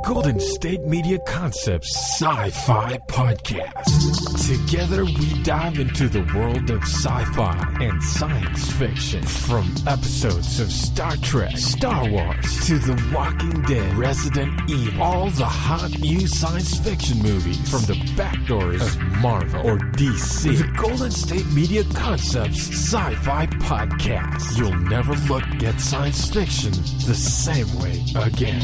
Golden State Media Concepts Sci-Fi Podcast. Together we dive into the world of sci-fi and science fiction. From episodes of Star Trek, Star Wars, to The Walking Dead, Resident Evil, all the hot new science fiction movies from the backdoors of Marvel or DC. The Golden State Media Concepts Sci-Fi Podcast. You'll never look at science fiction the same way again.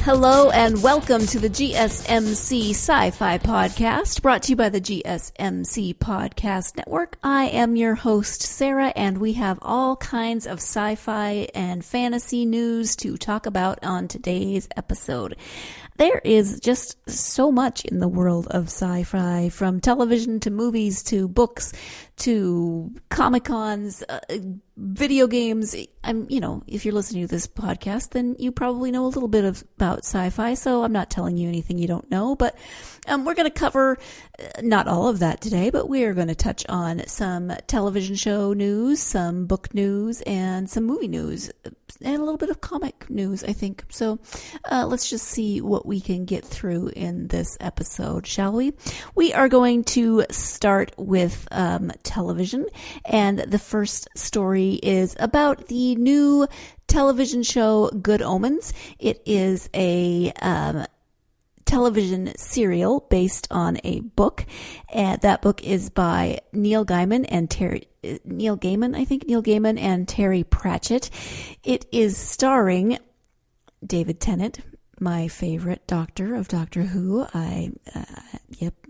Hello and welcome to the GSMC Sci-Fi Podcast, brought to you by the GSMC Podcast Network. I am your host, Sarah, and we have all kinds of sci-fi and fantasy news to talk about on today's episode. There is just so much in the world of sci-fi, from television to movies to books to Comic-Cons, video games. If you're listening to this podcast, then you probably know a little bit about sci-fi, so I'm not telling you anything you don't know, but we're going to cover not all of that today, but we are going to touch on some television show news, some book news, and some movie news, and a little bit of comic news, I think. So let's just see what we can get through in this episode, shall we? We are going to start with television, and the first story is about the new television show Good Omens. It is a television serial based on a book, and that book is by Neil Gaiman and Terry Pratchett. It is starring David Tennant, my favorite Doctor of Doctor Who.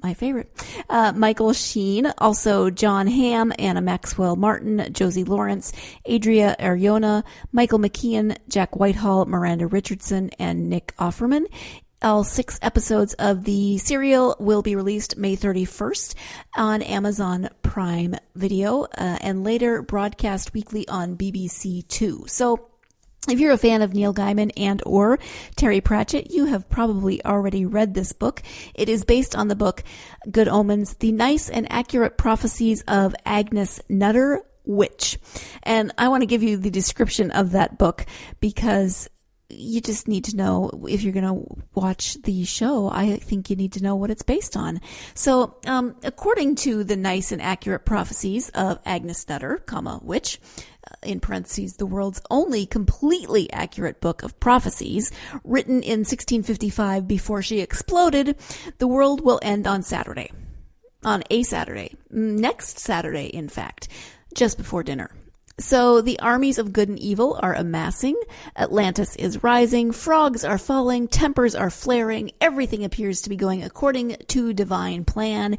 My favorite. Michael Sheen, also John Hamm, Anna Maxwell Martin, Josie Lawrence, Adria Arjona, Michael McKean, Jack Whitehall, Miranda Richardson, and Nick Offerman. All 6 episodes of the serial will be released May 31st on Amazon Prime Video and later broadcast weekly on BBC Two. So if you're a fan of Neil Gaiman and or Terry Pratchett, you have probably already read this book. It is based on the book Good Omens, The Nice and Accurate Prophecies of Agnes Nutter, Witch. And I want to give you the description of that book because you just need to know, if you're going to watch the show, I think you need to know what it's based on. So, according to the Nice and Accurate Prophecies of Agnes Nutter, Witch, in parentheses, the world's only completely accurate book of prophecies, written in 1655 before she exploded, the world will end on Saturday. On a Saturday. Next Saturday, in fact. Just before dinner. So the armies of good and evil are amassing, Atlantis is rising, frogs are falling, tempers are flaring, everything appears to be going according to divine plan,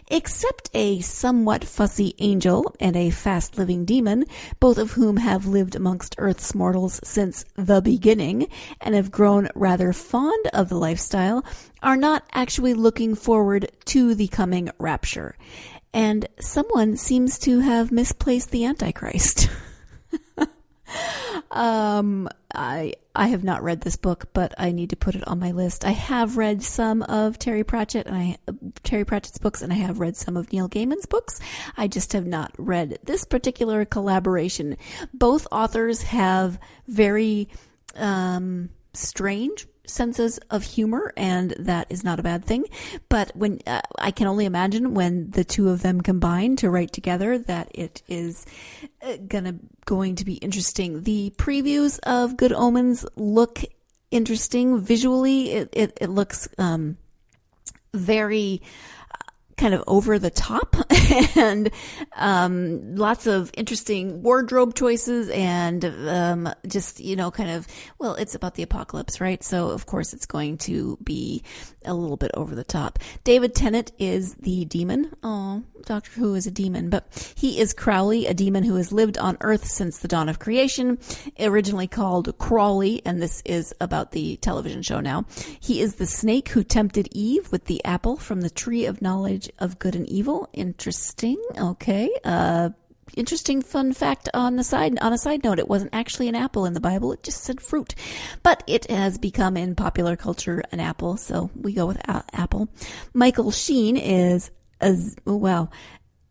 except a somewhat fussy angel and a fast-living demon, both of whom have lived amongst Earth's mortals since the beginning and have grown rather fond of the lifestyle, are not actually looking forward to the coming rapture. And someone seems to have misplaced the Antichrist. I have not read this book, but I need to put it on my list. I have read some of Terry Pratchett's books, and I have read some of Neil Gaiman's books. I just have not read this particular collaboration. Both authors have very strange senses of humor, and that is not a bad thing. But when I can only imagine when the two of them combine to write together that it is going to be interesting. The previews of Good Omens look interesting visually. It looks very kind of over the top and lots of interesting wardrobe choices and it's about the apocalypse, right? So of course it's going to be a little bit over the top. David Tennant is the demon. Oh, Doctor Who is a demon, but he is Crowley, a demon who has lived on Earth since the dawn of creation, originally called Crawley, and this is about the television show now. He is the snake who tempted Eve with the apple from the tree of knowledge knowledge of good and evil. Interesting. Okay. Interesting fun fact on a side note, it wasn't actually an apple in the Bible, it just said fruit. But it has become in popular culture an apple, so we go with apple. Michael Sheen is Aziraphale,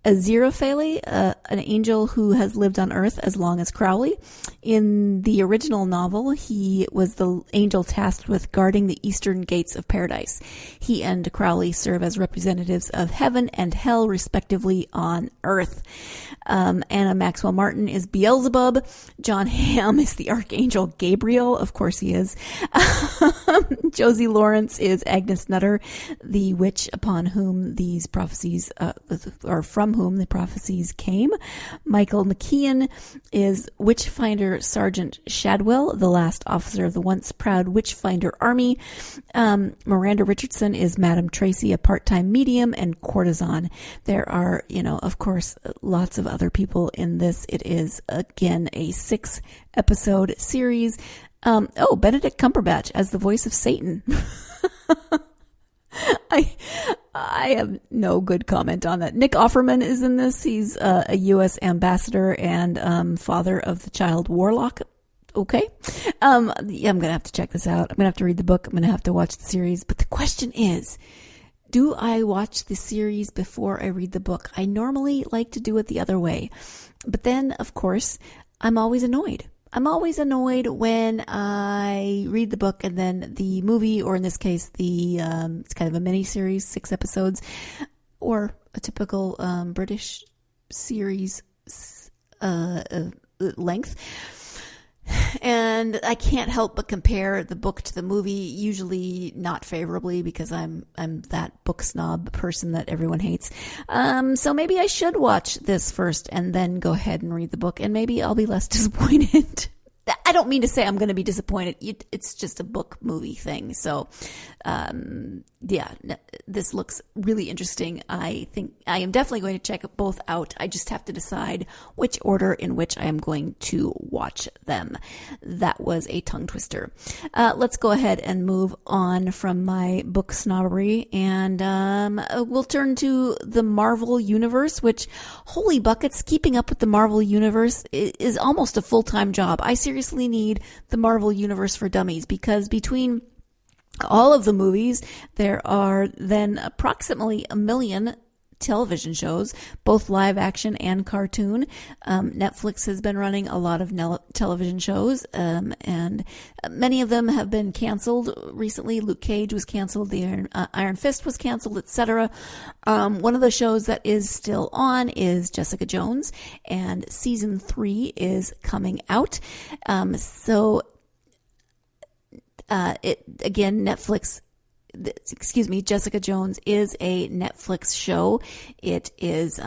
an angel who has lived on Earth as long as Crowley. In the original novel, he was the angel tasked with guarding the eastern gates of paradise. He and Crowley serve as representatives of heaven and hell, respectively, on Earth. Anna Maxwell Martin is Beelzebub. John Hamm is the Archangel Gabriel. Of course he is. Josie Lawrence is Agnes Nutter, the witch upon whom these prophecies, or from whom the prophecies came. Michael McKeon is Witchfinder Sergeant Shadwell, the last officer of the once proud Witchfinder Army. Miranda Richardson is Madame Tracy, a part-time medium and courtesan. There are, of course, lots of other people in this. It is, again, a 6-episode series. Benedict Cumberbatch as the voice of Satan. I have no good comment on that. Nick Offerman is in this. He's a U.S. ambassador and father of the child Warlock. Okay. I'm going to have to check this out. I'm going to have to read the book. I'm going to have to watch the series. But the question is, do I watch the series before I read the book? I normally like to do it the other way. But then, of course, I'm always annoyed. I'm always annoyed when I read the book and then the movie, or in this case, it's kind of a mini series, 6 episodes, or a typical British series length. And I can't help but compare the book to the movie, usually not favorably because I'm that book snob person that everyone hates. So maybe I should watch this first and then go ahead and read the book, and maybe I'll be less disappointed. I don't mean to say I'm going to be disappointed. It's just a book movie thing. So, this looks really interesting. I think I am definitely going to check both out. I just have to decide which order in which I am going to watch them. That was a tongue twister. Let's go ahead and move on from my book snobbery, and we'll turn to the Marvel Universe, which, holy buckets, keeping up with the Marvel Universe is almost a full-time job. I seriously need the Marvel Universe for Dummies, because between all of the movies, there are then approximately 1 million television shows, both live action and cartoon. Netflix has been running a lot of television shows, and many of them have been canceled recently. Luke Cage was canceled, the Iron Fist was canceled, etc. One of the shows that is still on is Jessica Jones, and season 3 is coming out. Jessica Jones is a Netflix show. It is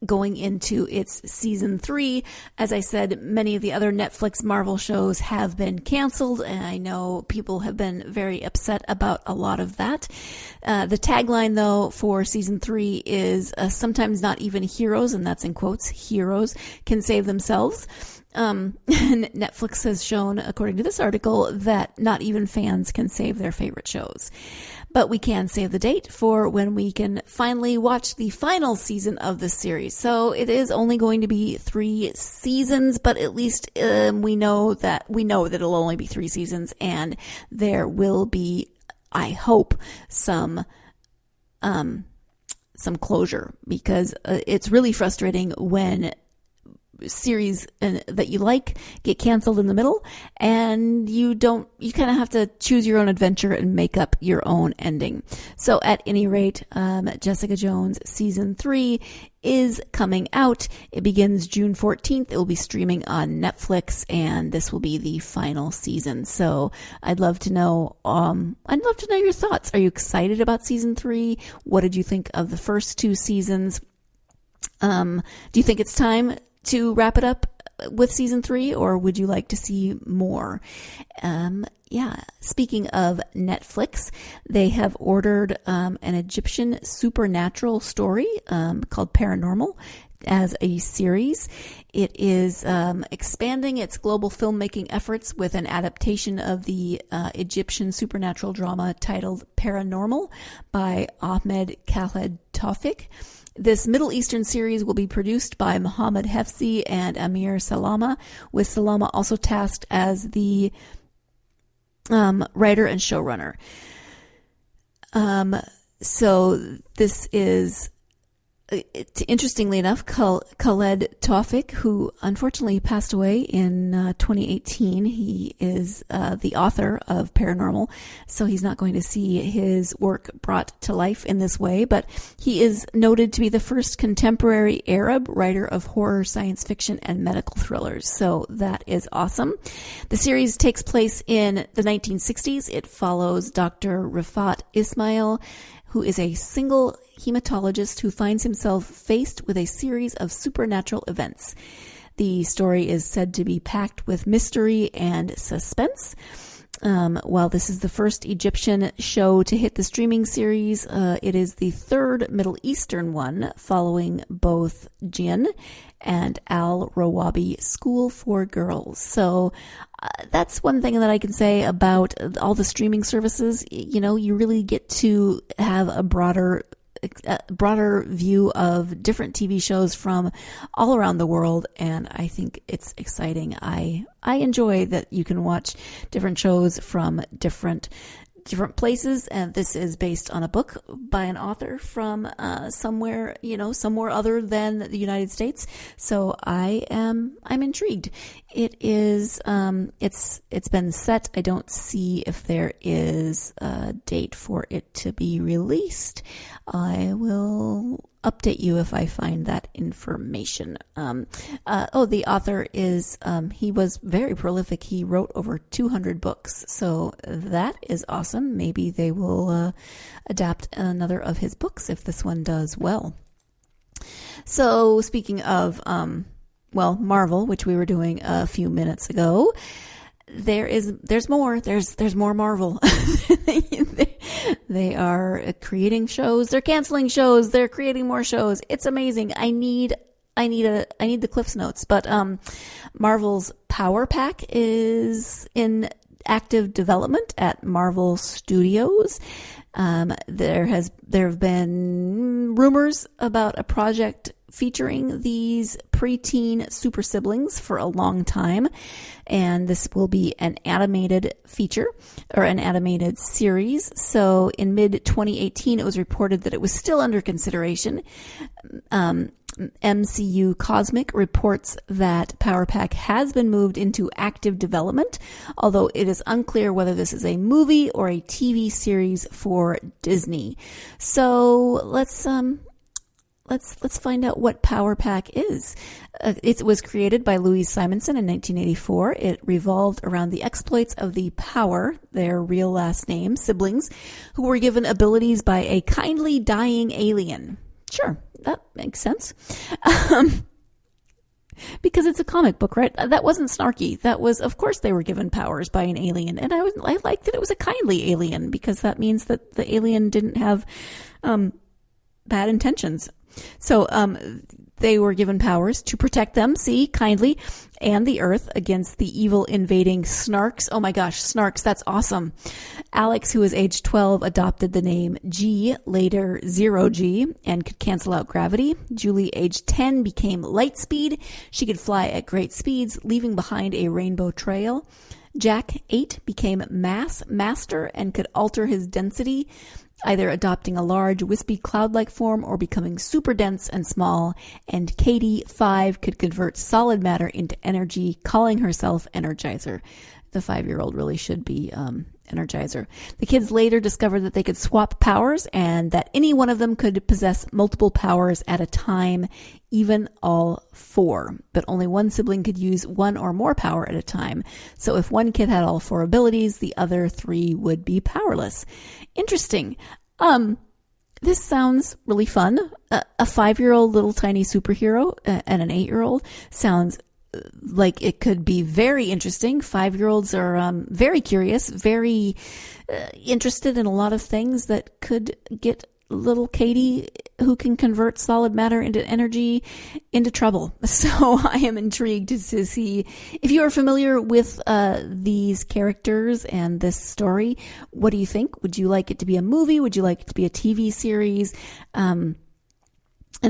going into its season 3. As I said, many of the other Netflix Marvel shows have been canceled, and I know people have been very upset about a lot of that. The tagline, though, for season 3 is sometimes not even heroes, and that's in quotes, heroes can save themselves. And Netflix has shown, according to this article, that not even fans can save their favorite shows. But we can save the date for when we can finally watch the final season of this series. So it is only going to be 3 seasons, but at least we know that it'll only be 3 seasons, and there will be, I hope, some closure, because it's really frustrating when series that you like get canceled in the middle, and you kind of have to choose your own adventure and make up your own ending. So at any rate, Jessica Jones season 3 is coming out. It begins June 14th. It will be streaming on Netflix, and this will be the final season. So I'd love to know your thoughts. Are you excited about season 3? What did you think of the first 2 seasons? Do you think it's time to wrap it up with season 3, or would you like to see more? Yeah. Speaking of Netflix, they have ordered an Egyptian supernatural story called Paranormal as a series. It is expanding its global filmmaking efforts with an adaptation of the Egyptian supernatural drama titled Paranormal by Ahmed Khaled Tawfik. This Middle Eastern series will be produced by Mohammed Hefsi and Amir Salama, with Salama also tasked as the writer and showrunner. So this is, interestingly enough, Khaled Tawfik, who unfortunately passed away in 2018. He is the author of Paranormal, so he's not going to see his work brought to life in this way, but he is noted to be the first contemporary Arab writer of horror, science fiction, and medical thrillers. So that is awesome. The series takes place in the 1960s. It follows Dr. Rifat Ismail, who is a single hematologist who finds himself faced with a series of supernatural events. The story is said to be packed with mystery and suspense. While this is the first Egyptian show to hit the streaming series, it is the third Middle Eastern one, following both Jinn and Al-Rawabi School for Girls. So that's one thing that I can say about all the streaming services. You know, you really get to have a broader view of different TV shows from all around the world, and I think it's exciting. I enjoy that you can watch different shows from different places, and this is based on a book by an author from somewhere other than the United States. So I'm intrigued. It is it's been set. I don't see if there is a date for it to be released. I will update you if I find that information. The author is, he was very prolific. He wrote over 200 books. So that is awesome. Maybe they will adapt another of his books if this one does well. So speaking of, Marvel, which we were doing a few minutes ago, there's more Marvel. They are creating shows. They're canceling shows. They're creating more shows. It's amazing. I need the Cliffs Notes, but Marvel's Power Pack is in active development at Marvel Studios. There have been rumors about a project featuring these preteen super siblings for a long time, and this will be an animated feature or an animated series. So in mid-2018, it was reported that it was still under consideration. MCU Cosmic reports that Power Pack has been moved into active development, although it is unclear whether this is a movie or a TV series for Disney. So let's find out what Power Pack is. It was created by Louise Simonson in 1984. It revolved around the exploits of the Power, their real last name, siblings, who were given abilities by a kindly dying alien. Sure, that makes sense. Because it's a comic book, right? That wasn't snarky. That was, of course, they were given powers by an alien. And I liked that it was a kindly alien, because that means that the alien didn't have bad intentions. So they were given powers to protect them, kindly, and the Earth against the evil invading Snarks. Oh my gosh, Snarks, that's awesome. Alex, who was age 12, adopted the name G, later Zero G, and could cancel out gravity. Julie, age 10, became Lightspeed. She could fly at great speeds, leaving behind a rainbow trail. Jack, 8, became Mass Master and could alter his density, either adopting a large, wispy cloud-like form or becoming super dense and small. And Katie, 5, could convert solid matter into energy, calling herself Energizer. The 5-year-old really should be Energizer. The kids later discovered that they could swap powers and that any one of them could possess multiple powers at a time, even all 4. But only one sibling could use one or more power at a time. So if one kid had all 4 abilities, the other 3 would be powerless. Interesting. This sounds really fun. A 5-year-old little tiny superhero and an 8-year-old sounds like it could be very interesting. 5-year-olds are very curious, very interested in a lot of things that could get little Katie, who can convert solid matter into energy, into trouble. So I am intrigued to see if you are familiar with these characters and this story. What do you think? Would you like it to be a movie? Would you like it to be a TV series? And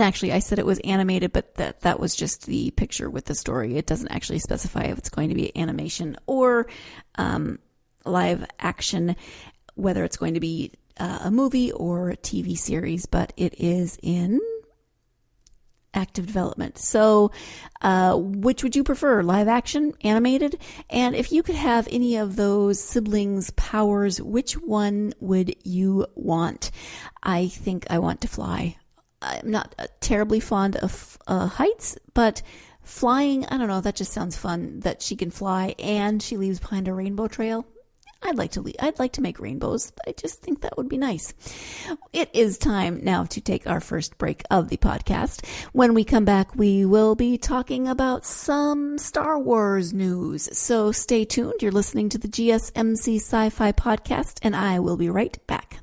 actually, I said it was animated, but that was just the picture with the story. It doesn't actually specify if it's going to be animation or live action, whether it's going to be a movie or a TV series, but it is in active development. So, which would you prefer, live action, animated? And if you could have any of those siblings' powers, which one would you want? I think I want to fly. I'm not terribly fond of heights, but flying, I don't know, that just sounds fun, that she can fly and she leaves behind a rainbow trail. I'd like to make rainbows. I just think that would be nice. It is time now to take our first break of the podcast. When we come back, we will be talking about some Star Wars news. So stay tuned. You're listening to the GSMC Sci-Fi podcast, and I will be right back.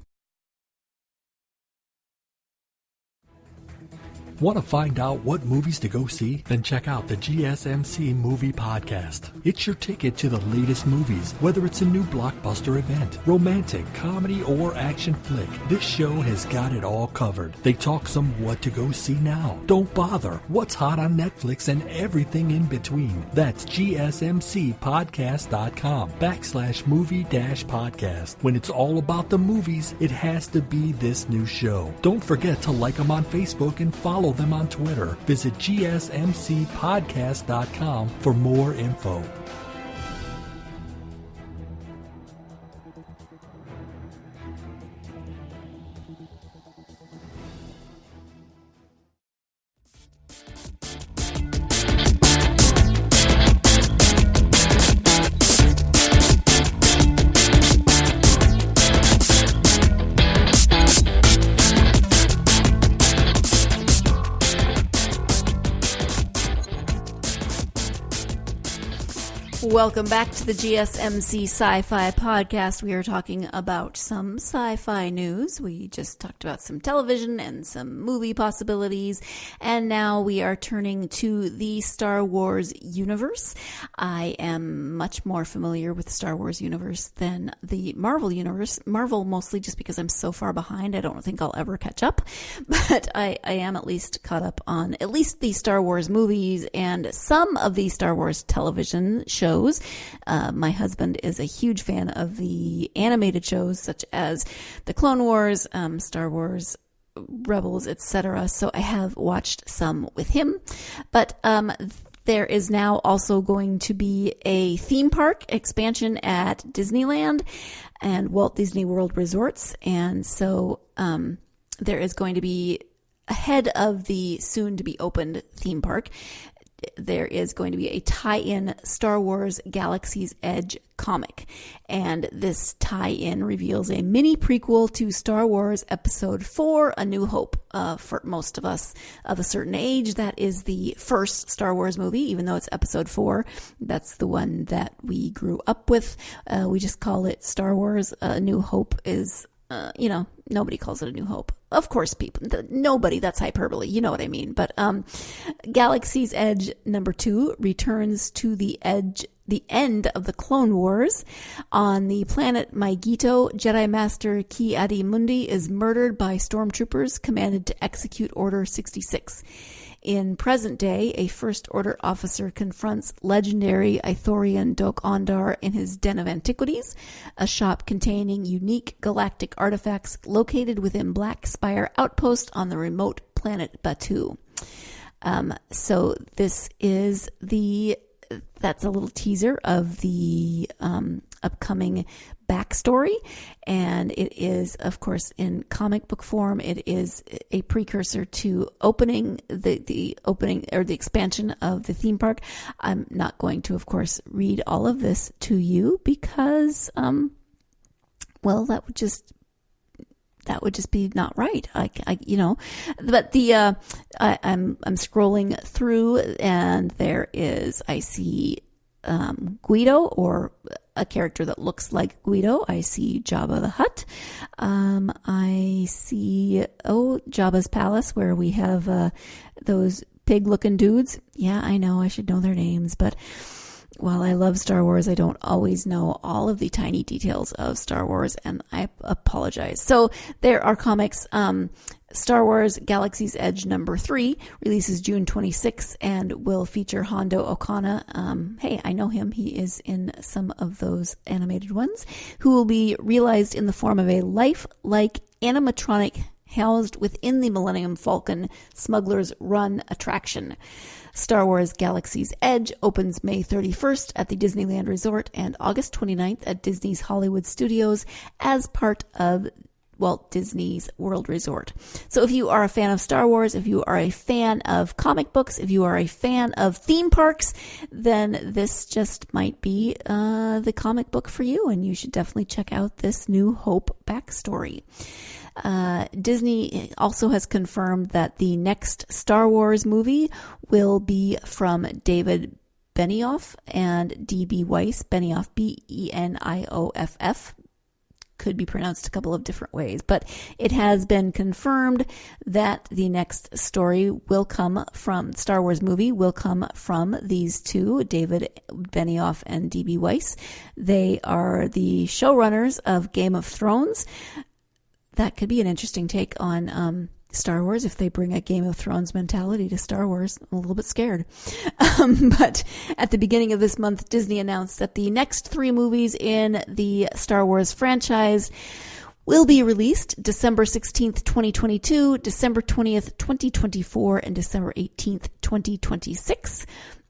Want to find out what movies to go see? Then check out the GSMC Movie Podcast. It's your ticket to the latest movies, whether it's a new blockbuster event, romantic, comedy, or action flick. This show has got it all covered. They talk some what to go see now. Don't bother. What's hot on Netflix and everything in between. That's gsmcpodcast.com/movie-podcast. When it's all about the movies, it has to be this new show. Don't forget to like them on Facebook and follow them on Twitter. Visit gsmcpodcast.com for more info. Welcome back to the GSMC Sci-Fi podcast. We are talking about some sci-fi news. We just talked about some television and some movie possibilities. And now we are turning to the Star Wars universe. I am much more familiar with the Star Wars universe than the Marvel universe. Marvel mostly just because I'm so far behind. I don't think I'll ever catch up. But I am at least caught up on at least the Star Wars movies and some of the Star Wars television shows. My husband is a huge fan of the animated shows such as the Clone Wars, Star Wars, Rebels, etc. So I have watched some with him. But there is now also going to be a theme park expansion at Disneyland and Walt Disney World Resorts. And so there is going to be, ahead of the soon-to-be opened theme park, there is going to be a tie-in Star Wars Galaxy's Edge comic. And this tie-in reveals a mini prequel to Star Wars Episode 4, A New Hope. For most of us of a certain age, that is the first Star Wars movie, even though it's Episode 4. That's the one that we grew up with. We just call it Star Wars. A New Hope is... nobody calls it A New Hope. Of course, nobody, that's hyperbole. You know what I mean. But Galaxy's Edge #2 returns to the end of the Clone Wars. On the planet Maigito, Jedi Master Ki-Adi-Mundi is murdered by stormtroopers commanded to execute Order 66. In present day, a First Order officer confronts legendary Ithorian Dok Ondar in his Den of Antiquities, a shop containing unique galactic artifacts located within Black Spire Outpost on the remote planet Batuu. So this is that's a little teaser of the upcoming backstory, and it is, of course, in comic book form. It is a precursor to opening the opening or the expansion of the theme park. I'm not going to, of course, read all of this to you because, well, that would just that would just be not right. But I'm scrolling through, and I see Guido, or a character that looks like Guido. I see Jabba the Hutt. I see Jabba's palace, where we have those pig-looking dudes. Yeah, I know I should know their names, but while I love Star Wars, I don't always know all of the tiny details of Star Wars, and I apologize. So there are comics. Star Wars Galaxy's Edge #3 releases June 26th and will feature Hondo Okana. Hey, I know him. He is in some of those animated ones, who will be realized in the form of a lifelike animatronic housed within the Millennium Falcon Smuggler's Run attraction. Star Wars Galaxy's Edge opens May 31st at the Disneyland Resort and August 29th at Disney's Hollywood Studios as part of Walt Disney's World Resort. So if you are a fan of Star Wars, if you are a fan of comic books, if you are a fan of theme parks, then this just might be the comic book for you, and you should definitely check out this New Hope backstory. Disney also has confirmed that the next Star Wars movie will be from David Benioff and D.B. Weiss. Benioff, Benioff. Could be pronounced a couple of different ways, but it has been confirmed that the next story will come from Star Wars movie will come from these two, David Benioff and D.B. Weiss. They are the showrunners of Game of Thrones. That could be an interesting take on Star Wars if they bring a Game of Thrones mentality to Star Wars. I'm a little bit scared. But at the beginning of this month, Disney announced that the next 3 movies in the Star Wars franchise will be released December 16th, 2022, December 20th, 2024, and December 18th, 2026.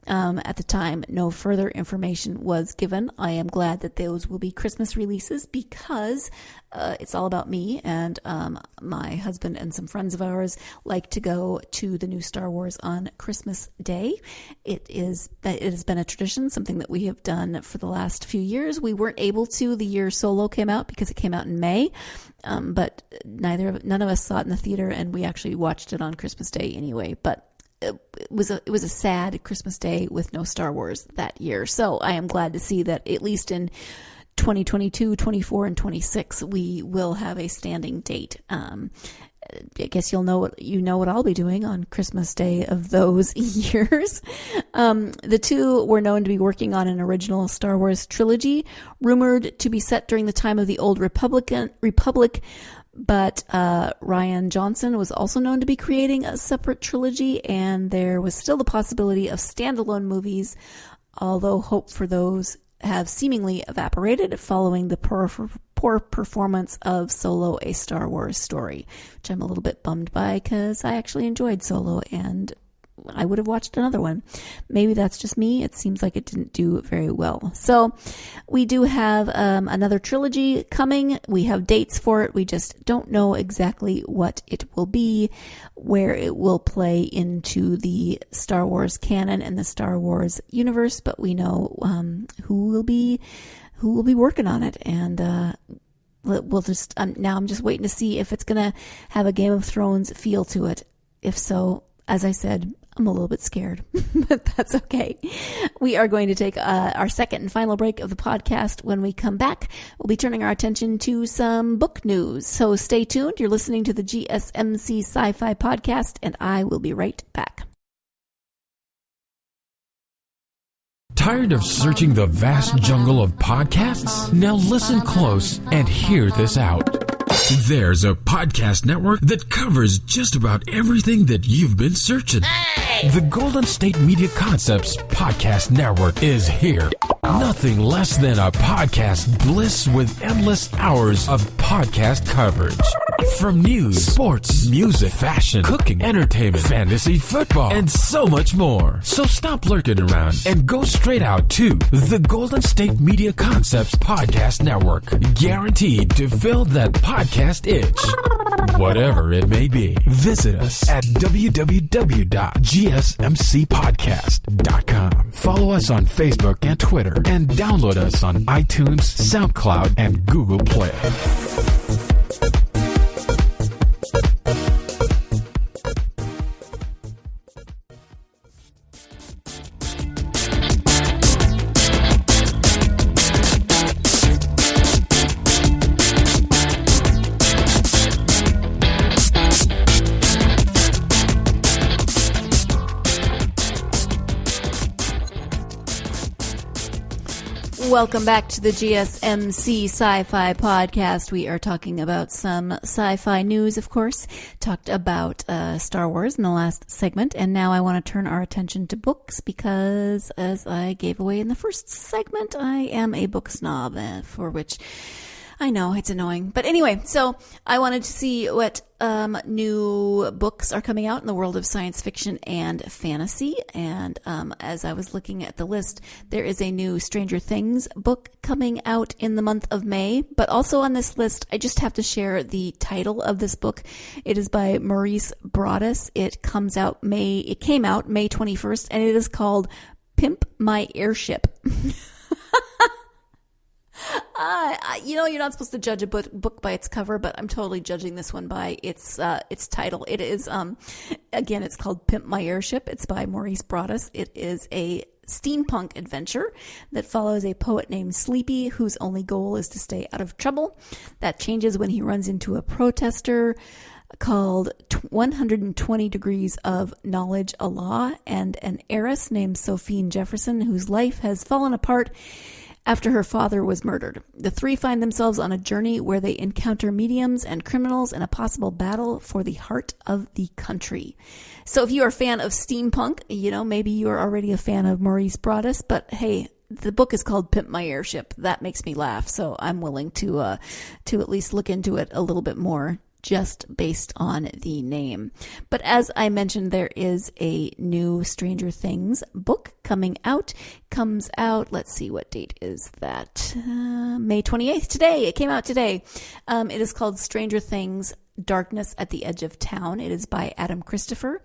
At the time, no further information was given. I am glad that those will be Christmas releases because it's all about me, and my husband and some friends of ours like to go to the new Star Wars on Christmas Day. It has been a tradition, something that we have done for the last few years. We weren't able to the year Solo came out because it came out in May, but none of us saw it in the theater, and we actually watched it on Christmas Day anyway. But it was a sad Christmas Day with no Star Wars that year. So I am glad to see that at least in 2022, 24, and 26, we will have a standing date. I guess you know what I'll be doing on Christmas Day of those years. The two were known to be working on an original Star Wars trilogy, rumored to be set during the time of the Old Republic. But Rian Johnson was also known to be creating a separate trilogy, and there was still the possibility of standalone movies, although hope for those have seemingly evaporated following the poor performance of Solo: A Star Wars Story, which I'm a little bit bummed by because I actually enjoyed Solo and I would have watched another one. Maybe that's just me. It seems like it didn't do very well. So we do have another trilogy coming. We have dates for it. We just don't know exactly what it will be, where it will play into the Star Wars canon and the Star Wars universe, but we know who will be working on it. And we'll just now I'm just waiting to see if it's going to have a Game of Thrones feel to it. If so, as I said, I'm a little bit scared, but that's okay. We are going to take our second and final break of the podcast. When we come back, we'll be turning our attention to some book news. So stay tuned. You're listening to the GSMC Sci-Fi podcast, and I will be right back. Tired of searching the vast jungle of podcasts? Now listen close and hear this out. There's a podcast network that covers just about everything that you've been searching. Hey! The Golden State Media Concepts Podcast Network is here. Nothing less than a podcast bliss with endless hours of podcast coverage. From news, sports, music, fashion, cooking, entertainment, fantasy, football, and so much more. So stop lurking around and go straight out to the Golden State Media Concepts Podcast Network. Guaranteed to fill that podcast itch. Whatever it may be. Visit us at www.gsmcpodcast.com. Follow us on Facebook and Twitter, and download us on iTunes, SoundCloud, and Google Play. Welcome back to the GSMC Sci-Fi podcast. We are talking about some sci-fi news, of course. Talked about Star Wars in the last segment, and now I want to turn our attention to books because, as I gave away in the first segment, I am a book snob, for which I know it's annoying. But anyway, so I wanted to see what new books are coming out in the world of science fiction and fantasy. And as I was looking at the list, there is a new Stranger Things book coming out in the month of May. But also on this list, I just have to share the title of this book. It is by Maurice Broaddus. It came out May 21st, and it is called Pimp My Airship. You're not supposed to judge a book by its cover, but I'm totally judging this one by its title. It is, again, it's called Pimp My Airship. It's by Maurice Broaddus. It is a steampunk adventure that follows a poet named Sleepy, whose only goal is to stay out of trouble. That changes when he runs into a protester called 120 Degrees of Knowledge Allah and an heiress named Sophine Jefferson, whose life has fallen apart after her father was murdered. The three find themselves on a journey where they encounter mediums and criminals in a possible battle for the heart of the country. So if you are a fan of steampunk, maybe you are already a fan of Maurice Broaddus, but hey, the book is called Pimp My Airship. That makes me laugh, so I'm willing to at least look into it a little bit more, just based on the name. But as I mentioned, there is a new Stranger Things book coming out. Comes out, let's see, what date is that? May 28th, today. It came out today. It is called Stranger Things Darkness at the Edge of Town. It is by Adam Christopher.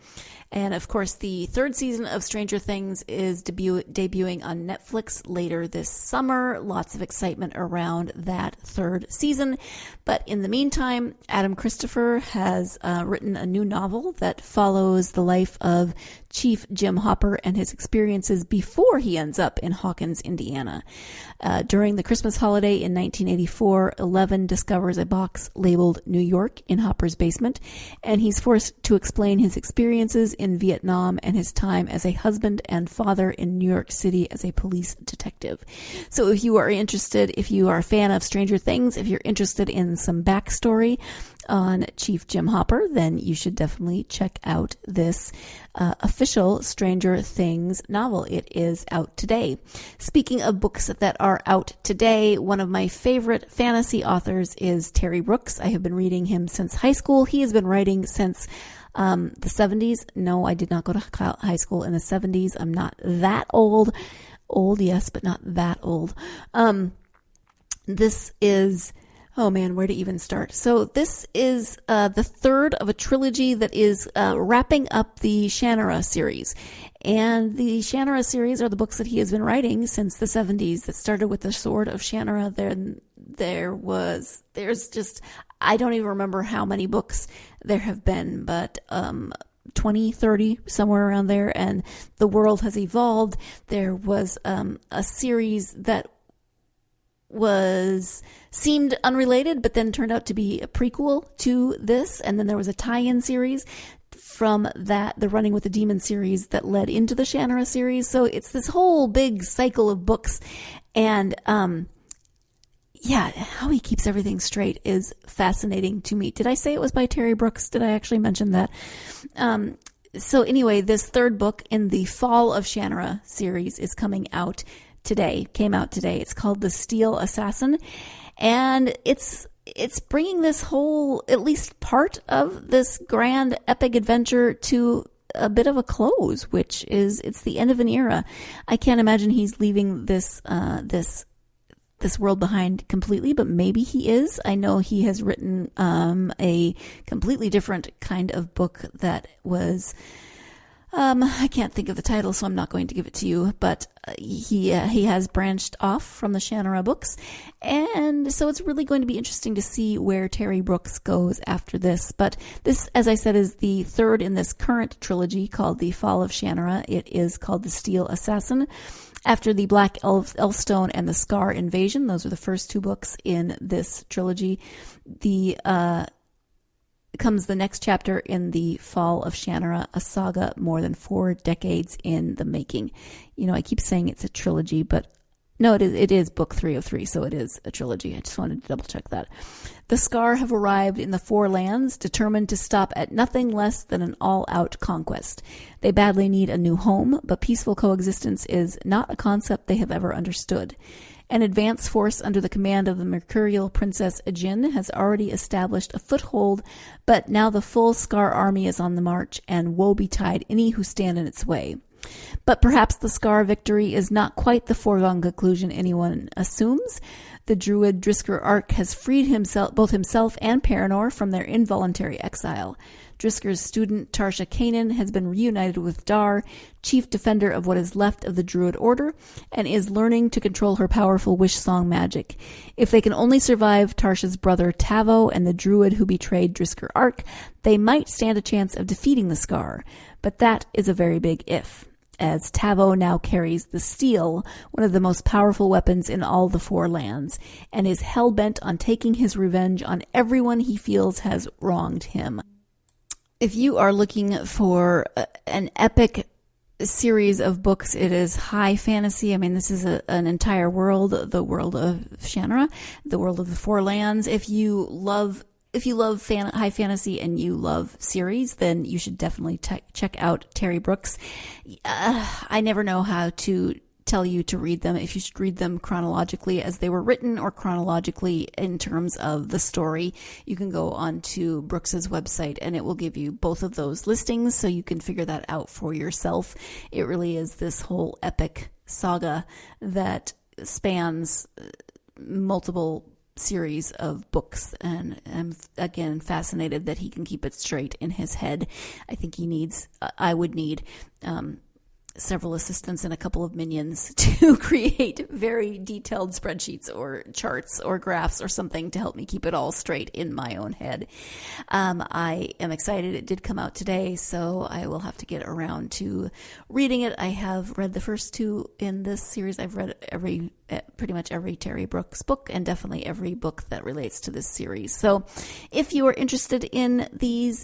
And of course, the third season of Stranger Things is debuting on Netflix later this summer. Lots of excitement around that third season. But in the meantime, Adam Christopher has written a new novel that follows the life of Chief Jim Hopper and his experiences before he ends up in Hawkins, Indiana. During the Christmas holiday in 1984, Eleven discovers a box labeled New York in Hopper's basement, and he's forced to explain his experiences in Vietnam and his time as a husband and father in New York City as a police detective. So if you are interested, if you are a fan of Stranger Things, if you're interested in some backstory on Chief Jim Hopper, then you should definitely check out this official Stranger Things novel. It is out today. Speaking of books that are out today, one of my favorite fantasy authors is Terry Brooks. I have been reading him since high school. He has been writing since the 70s. No, I did not go to high school in the 70s. I'm not that old. Old, yes, but not that old. This is... Oh man, where to even start? So this is the third of a trilogy that is wrapping up the Shannara series. And the Shannara series are the books that he has been writing since the 70s that started with the Sword of Shannara. Then there's just, I don't even remember how many books there have been, but 20, 30, somewhere around there. And the world has evolved. There was a series that seemed unrelated, but then turned out to be a prequel to this. And then there was a tie-in series from that, the Running with the Demon series that led into the Shannara series. So it's this whole big cycle of books. And, how he keeps everything straight is fascinating to me. Did I say it was by Terry Brooks? Did I actually mention that? So anyway, this third book in the Fall of Shannara series is came out today. It's called The Steel Assassin, and it's bringing this whole, at least part of this grand epic adventure to a bit of a close, which is, it's the end of an era. I can't imagine he's leaving this world behind completely, but maybe he is. I know he has written a completely different kind of book that was I can't think of the title, so I'm not going to give it to you, but he has branched off from the Shannara books, and so it's really going to be interesting to see where Terry Brooks goes after this. But this, as I said, is the third in this current trilogy called The Fall of Shannara. It is called The Steel Assassin. After the Black Elfstone and the Scar Invasion, those are the first two books in this trilogy. Comes the next chapter in The Fall of Shannara, a saga more than 4 decades in the making. I keep saying it's a trilogy, but No, it is book 3 of 3, so it is a trilogy. I just wanted to double check that. The Scar have arrived in the Four Lands, determined to stop at nothing less than an all-out conquest. They badly need a new home, but peaceful coexistence is not a concept they have ever understood. An advance force under the command of the mercurial Princess Ajin has already established a foothold, but now the full Scar army is on the march, and woe betide any who stand in its way. But perhaps the Scar victory is not quite the foregone conclusion anyone assumes. The druid Drisker Ark has freed both himself and Paranor from their involuntary exile. Drisker's student Tarsha Kanan has been reunited with Dar, chief defender of what is left of the Druid Order, and is learning to control her powerful wish song magic. If they can only survive Tarsha's brother Tavo and the druid who betrayed Drisker Ark, they might stand a chance of defeating the Scar. But that is a very big if, as Tavo now carries the Steel, one of the most powerful weapons in all the Four Lands, and is hell-bent on taking his revenge on everyone he feels has wronged him. If you are looking for an epic series of books, it is high fantasy. I mean, this is an entire world, the world of Shannara, the world of the Four Lands. If you love high fantasy and you love series, then you should definitely check out Terry Brooks. I never know how to tell you to read them, if you should read them chronologically as they were written or chronologically in terms of the story. You can go onto Brooks's website and it will give you both of those listings so you can figure that out for yourself. It really is this whole epic saga that spans multiple series of books, and I'm again fascinated that he can keep it straight in his head. I think I would need several assistants and a couple of minions to create very detailed spreadsheets or charts or graphs or something to help me keep it all straight in my own head. I am excited. It did come out today, so I will have to get around to reading it. I have read the first 2 in this series. I've read pretty much every Terry Brooks book, and definitely every book that relates to this series. So if you are interested in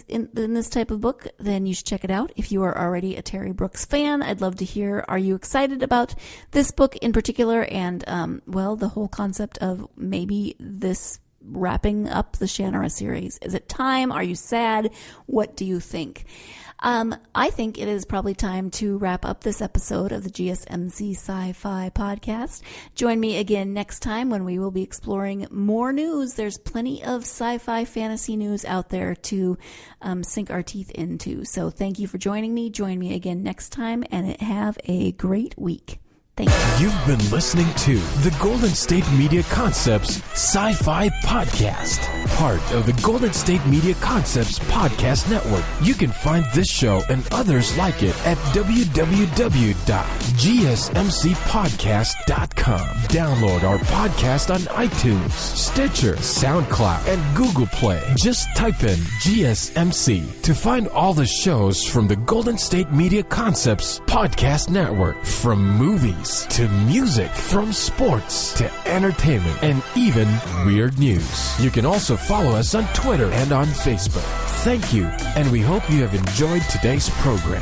in this type of book, then you should check it out. If you are already a Terry Brooks fan, I'd love to hear, are you excited about this book in particular? And, the whole concept of maybe this wrapping up the Shannara series. Is it time? Are you sad? What do you think? I think it is probably time to wrap up this episode of the GSMC Sci-Fi podcast. Join me again next time when we will be exploring more news. There's plenty of sci-fi fantasy news out there to sink our teeth into. So thank you for joining me. Join me again next time, and have a great week. Thank you. You've been listening to the Golden State Media Concepts Sci-Fi Podcast, part of the Golden State Media Concepts Podcast Network. You can find this show and others like it at www.gsmcpodcast.com. Download our podcast on iTunes, Stitcher, SoundCloud, and Google Play. Just type in GSMC to find all the shows from the Golden State Media Concepts Podcast Network, from movies to music, from sports to entertainment, and even weird news. You can also follow us on Twitter and on Facebook. Thank you, and we hope you have enjoyed today's program.